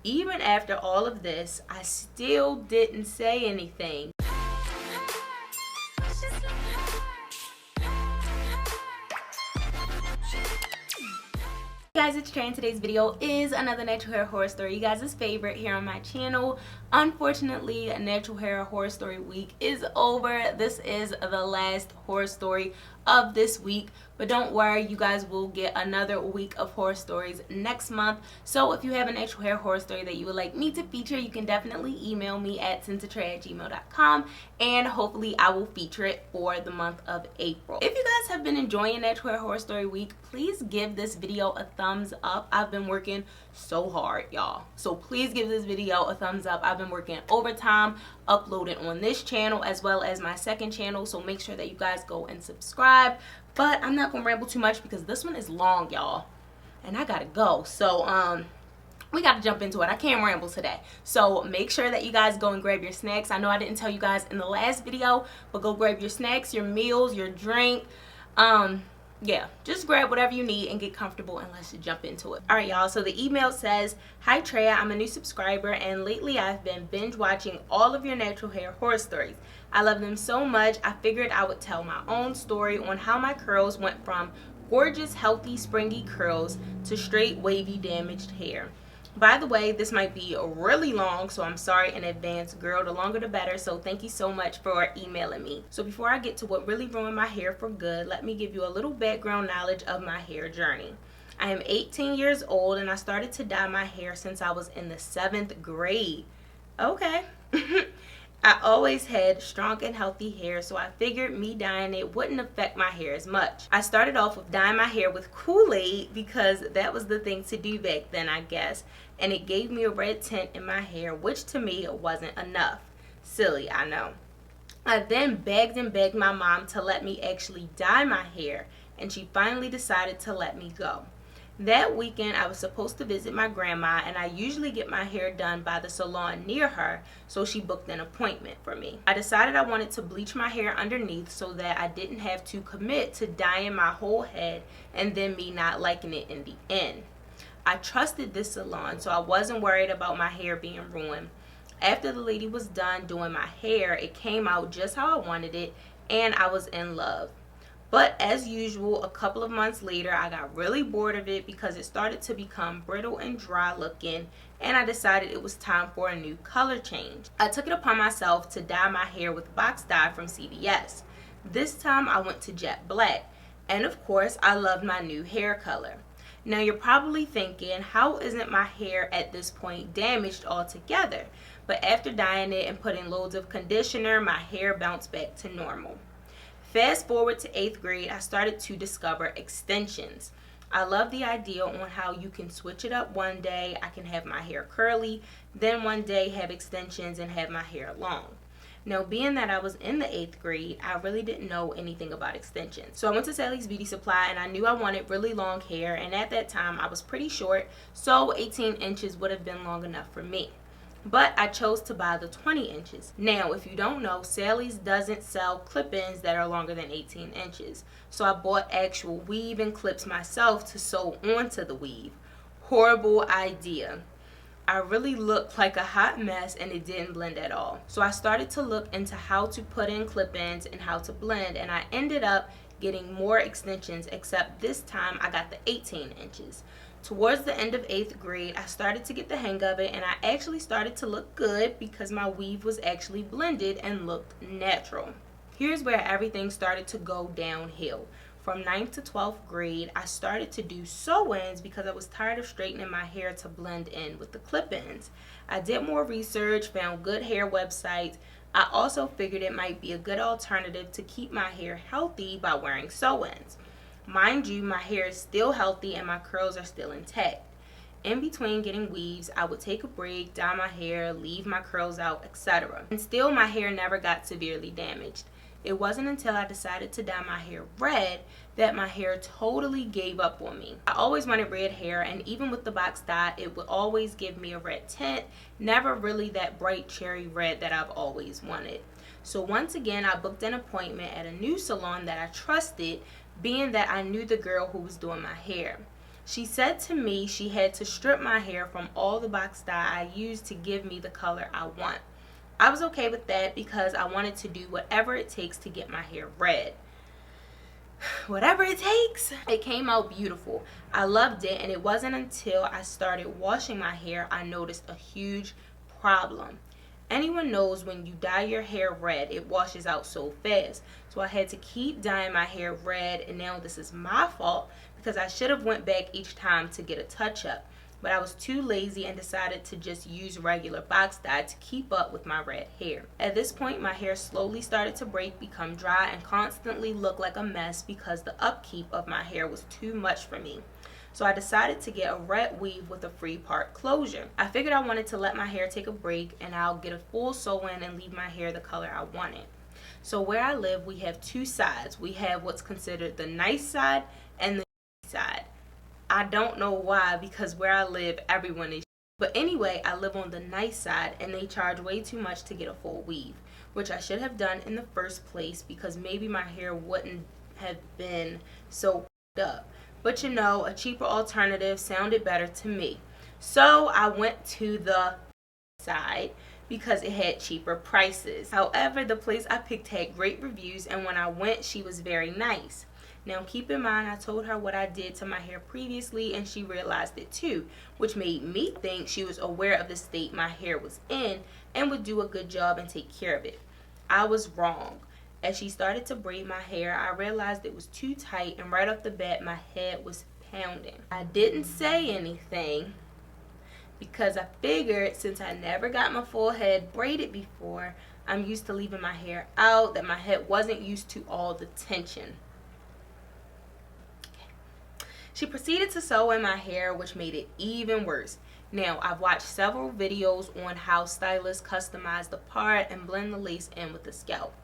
Even after all of this, I still didn't say anything. Hey guys, it's Traeh, and today's video is another natural hair horror story, you guys' favorite here on my channel. Unfortunately, natural hair horror story week is over. This is the last horror story of this week, but don't worry, you guys will get another week of horror stories next month. So if you have a natural hair horror story that you would like me to feature, you can definitely email me at sendtotraeh@gmail.com, and hopefully I will feature it for the month of April. If you guys have been enjoying natural hair horror story week, please give this video a thumbs up. I've been working so hard, y'all, so please give this video a thumbs up. I've been working overtime uploading on this channel as well as my second channel, so make sure that you guys go and subscribe. But I'm not gonna ramble too much because this one is long, y'all, and I gotta go. So we gotta jump into it. I can't ramble today, so make sure that you guys go and grab your snacks. I know I didn't tell you guys in the last video, but go grab your snacks, your meals, your drink. Yeah, just grab whatever you need and get comfortable, and let's jump into it. All right, y'all, so the email says, "Hi Traeh, I'm a new subscriber and lately I've been binge watching all of your natural hair horror stories. I love them so much, I figured I would tell my own story on how my curls went from gorgeous, healthy, springy curls to straight, wavy, damaged hair. By the way, this might be really long, so I'm sorry in advance, girl. The longer the better, so thank you so much for emailing me." So before I get to what really ruined my hair for good, let me give you a little background knowledge of my hair journey. I am 18 years old and I started to dye my hair since I was in the 7th grade. Okay. I always had strong and healthy hair, so I figured me dyeing it wouldn't affect my hair as much. I started off with dyeing my hair with Kool-Aid because that was the thing to do back then, I guess, and it gave me a red tint in my hair, which to me wasn't enough. Silly, I know. I then begged and begged my mom to let me actually dye my hair, and she finally decided to let me go. That weekend, I was supposed to visit my grandma, and I usually get my hair done by the salon near her, so she booked an appointment for me. I decided I wanted to bleach my hair underneath so that I didn't have to commit to dyeing my whole head and then me not liking it in the end. I trusted this salon, so I wasn't worried about my hair being ruined. After the lady was done doing my hair, it came out just how I wanted it, and I was in love. But as usual, a couple of months later, I got really bored of it because it started to become brittle and dry looking, and I decided it was time for a new color change. I took it upon myself to dye my hair with box dye from CVS. This time I went to jet black, and of course I loved my new hair color. Now you're probably thinking, how isn't my hair at this point damaged altogether? But after dyeing it and putting loads of conditioner, my hair bounced back to normal. Fast forward to 8th grade, I started to discover extensions. I love the idea on how you can switch it up. One day I can have my hair curly, then one day have extensions and have my hair long. Now, being that I was in the 8th grade, I really didn't know anything about extensions. So I went to Sally's Beauty Supply and I knew I wanted really long hair, and at that time I was pretty short, so 18 inches would have been long enough for me. But I chose to buy the 20 inches. Now, if you don't know, Sally's doesn't sell clip-ins that are longer than 18 inches. So I bought actual weave and clips myself to sew onto the weave. Horrible idea. I really looked like a hot mess and it didn't blend at all. So I started to look into how to put in clip-ins and how to blend, and I ended up getting more extensions, except this time I got the 18 inches. Towards the end of 8th grade, I started to get the hang of it, and I actually started to look good because my weave was actually blended and looked natural. Here's where everything started to go downhill. From 9th to 12th grade, I started to do sew-ins because I was tired of straightening my hair to blend in with the clip-ins. I did more research, found good hair websites. I also figured it might be a good alternative to keep my hair healthy by wearing sew-ins. Mind you, my hair is still healthy and my curls are still intact. In between getting weaves, I would take a break, dye my hair, leave my curls out, etc. And still my hair never got severely damaged. It wasn't until I decided to dye my hair red that my hair totally gave up on me. I always wanted red hair, and even with the box dye, it would always give me a red tint, never really that bright cherry red that I've always wanted. So once again, I booked an appointment at a new salon that I trusted, being that I knew the girl who was doing my hair. She said to me she had to strip my hair from all the box dye I used to give me the color I want. I was okay with that because I wanted to do whatever it takes to get my hair red. Whatever it takes. It came out beautiful. I loved it, and it wasn't until I started washing my hair I noticed a huge problem. Anyone knows when you dye your hair red, it washes out so fast. So I had to keep dyeing my hair red, and now this is my fault because I should have went back each time to get a touch-up. But I was too lazy and decided to just use regular box dye to keep up with my red hair. At this point, my hair slowly started to break, become dry, and constantly look like a mess because the upkeep of my hair was too much for me. So I decided to get a red weave with a free part closure. I figured I wanted to let my hair take a break and I'll get a full sew-in and leave my hair the color I wanted. So where I live, we have two sides. We have what's considered the nice side and the side. I don't know why, because where I live, everyone is. But anyway, I live on the nice side and they charge way too much to get a full weave, which I should have done in the first place because maybe my hair wouldn't have been so up. But you know, a cheaper alternative sounded better to me. So I went to the side because it had cheaper prices. However, the place I picked had great reviews, and when I went, she was very nice. Now keep in mind, I told her what I did to my hair previously and she realized it too, which made me think she was aware of the state my hair was in and would do a good job and take care of it. I was wrong. As she started to braid my hair, I realized it was too tight, and right off the bat my head was pounding. I didn't say anything because I figured since I never got my full head braided before, I'm used to leaving my hair out, that my head wasn't used to all the tension. She proceeded to sew in my hair, which made it even worse. Now, I've watched several videos on how stylists customize the part and blend the lace in with the scalp.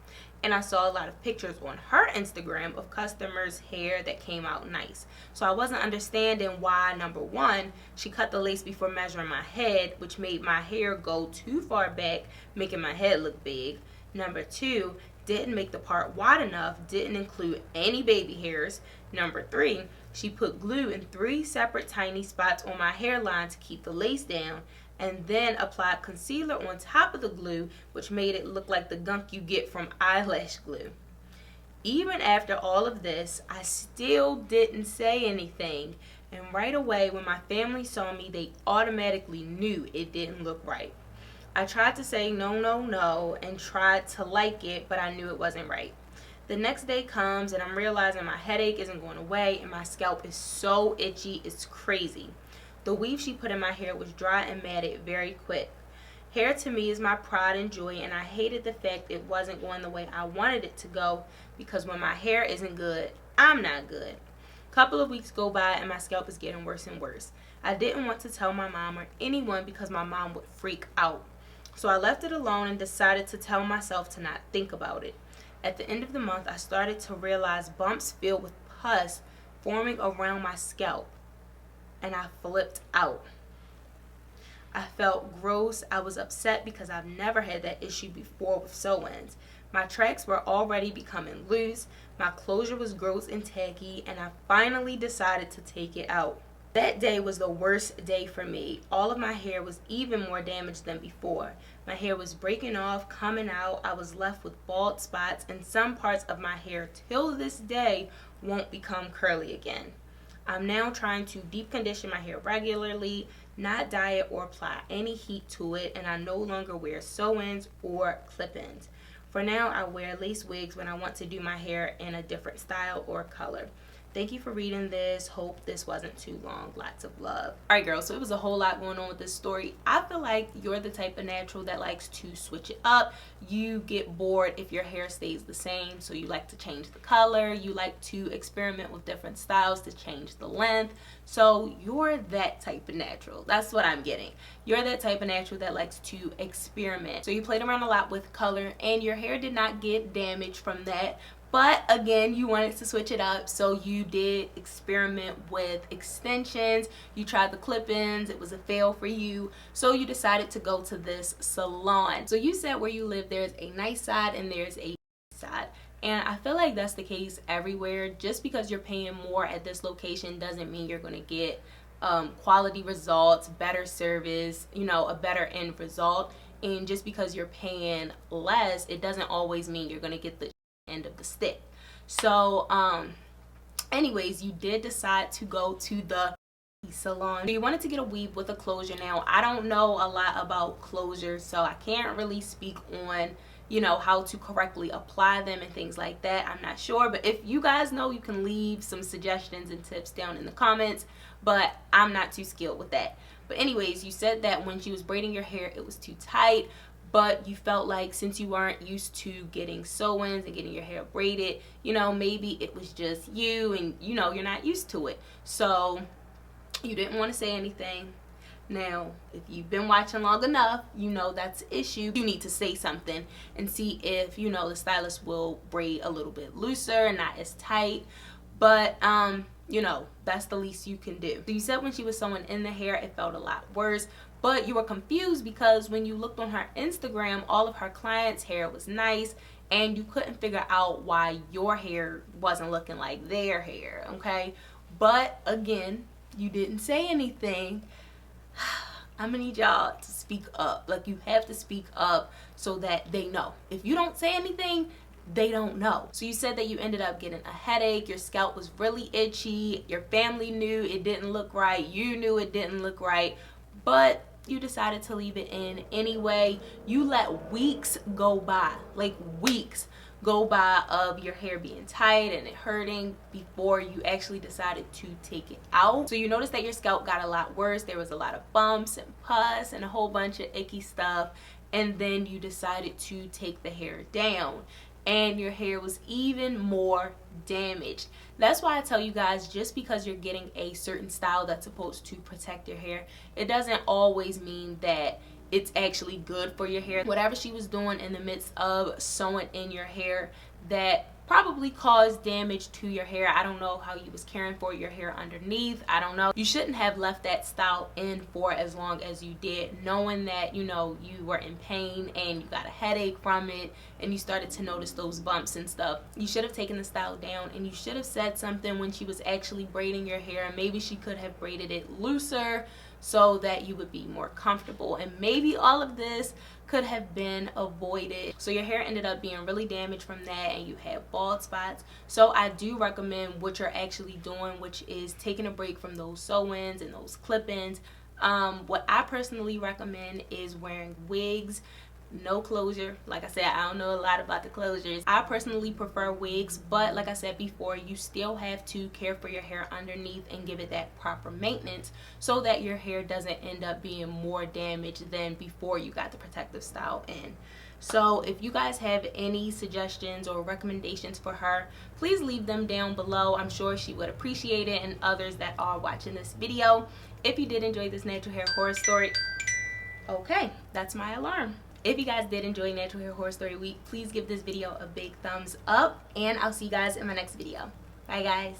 And I saw a lot of pictures on her Instagram of customers' hair that came out nice. So I wasn't understanding why, number one, she cut the lace before measuring my head, which made my hair go too far back, making my head look big. Number two, didn't make the part wide enough, didn't include any baby hairs. Number three, she put glue in 3 separate tiny spots on my hairline to keep the lace down, and then applied concealer on top of the glue, which made it look like the gunk you get from eyelash glue. Even after all of this, I still didn't say anything, and right away when my family saw me, they automatically knew it didn't look right. I tried to say no, no, no, and tried to like it, but I knew it wasn't right. The next day comes and I'm realizing my headache isn't going away and my scalp is so itchy, it's crazy. The weave she put in my hair was dry and matted very quick. Hair to me is my pride and joy, and I hated the fact it wasn't going the way I wanted it to go, because when my hair isn't good, I'm not good. A couple of weeks go by and my scalp is getting worse and worse. I didn't want to tell my mom or anyone because my mom would freak out. So I left it alone and decided to tell myself to not think about it. At the end of the month, I started to realize bumps filled with pus forming around my scalp, and I flipped out. I felt gross. I was upset because I've never had that issue before with sew-ins. My tracks were already becoming loose, my closure was gross and tacky, and I finally decided to take it out. That day was the worst day for me. All of my hair was even more damaged than before. My hair was breaking off, coming out. I was left with bald spots, and some parts of my hair till this day won't become curly again. I'm now trying to deep condition my hair regularly, not dye it or apply any heat to it, and I no longer wear sew-ins or clip-ins. For now, I wear lace wigs when I want to do my hair in a different style or color. Thank you for reading this. Hope this wasn't too long. Lots of love. Alright girls, so it was a whole lot going on with this story. I feel like you're the type of natural that likes to switch it up. You get bored if your hair stays the same, so you like to change the color. You like to experiment with different styles to change the length. So you're that type of natural. That's what I'm getting. You're that type of natural that likes to experiment. So you played around a lot with color and your hair did not get damaged from that. But again, you wanted to switch it up, so you did experiment with extensions. You tried the clip-ins. It was a fail for you, so you decided to go to this salon. So you said where you live, there's a nice side and there's a side. And I feel like that's the case everywhere. Just because you're paying more at this location doesn't mean you're going to get quality results, better service, you know, a better end result. And just because you're paying less, it doesn't always mean you're going to get the end of the stick. So anyways, you did decide to go to the salon. So you wanted to get a weave with a closure. Now, I don't know a lot about closures, so I can't really speak on, you know, how to correctly apply them and things like that. I'm not sure, but if you guys know, you can leave some suggestions and tips down in the comments, but I'm not too skilled with that. But anyways, you said that when she was braiding your hair, it was too tight, but you felt like since you weren't used to getting sew-ins and getting your hair braided, you know, maybe it was just you and, you know, you're not used to it. So you didn't want to say anything. Now, if you've been watching long enough, you know that's the issue. You need to say something and see if, you know, the stylist will braid a little bit looser and not as tight. But, you know, that's the least you can do. So you said when she was sewing in the hair, it felt a lot worse. But you were confused because when you looked on her Instagram, all of her clients' hair was nice. And you couldn't figure out why your hair wasn't looking like their hair, okay? But, again, you didn't say anything. I'm gonna need y'all to speak up. Like, you have to speak up so that they know. If you don't say anything, they don't know. So you said that you ended up getting a headache, your scalp was really itchy, your family knew it didn't look right, you knew it didn't look right, but you decided to leave it in anyway. You let weeks go by, like weeks go by of your hair being tight and it hurting before you actually decided to take it out. So you noticed that your scalp got a lot worse. There was a lot of bumps and pus and a whole bunch of icky stuff, and then you decided to take the hair down and your hair was even more damaged. That's why I tell you guys, just because you're getting a certain style that's supposed to protect your hair, it doesn't always mean that it's actually good for your hair. Whatever she was doing in the midst of sewing in your hair that probably caused damage to your hair. I don't know how you was caring for your hair underneath. I don't know. You shouldn't have left that style in for as long as you did, knowing that, you know, you were in pain and you got a headache from it and you started to notice those bumps and stuff. You should have taken the style down and you should have said something when she was actually braiding your hair. Maybe she could have braided it looser so that you would be more comfortable, and maybe all of this could have been avoided. So your hair ended up being really damaged from that and you had bald spots. So I do recommend what you're actually doing, which is taking a break from those sew-ins and those clip-ins. What I personally recommend is wearing wigs. No closure. Like I said, I don't know a lot about the closures. I personally prefer wigs, but like I said before, you still have to care for your hair underneath and give it that proper maintenance so that your hair doesn't end up being more damaged than before you got the protective style in. So if you guys have any suggestions or recommendations for her, please leave them down below. I'm sure she would appreciate it, and others that are watching this video. If you did enjoy this natural hair horror story, okay, that's my alarm. If you guys did enjoy Natural Hair Horror Story Week, please give this video a big thumbs up, and I'll see you guys in my next video. Bye, guys.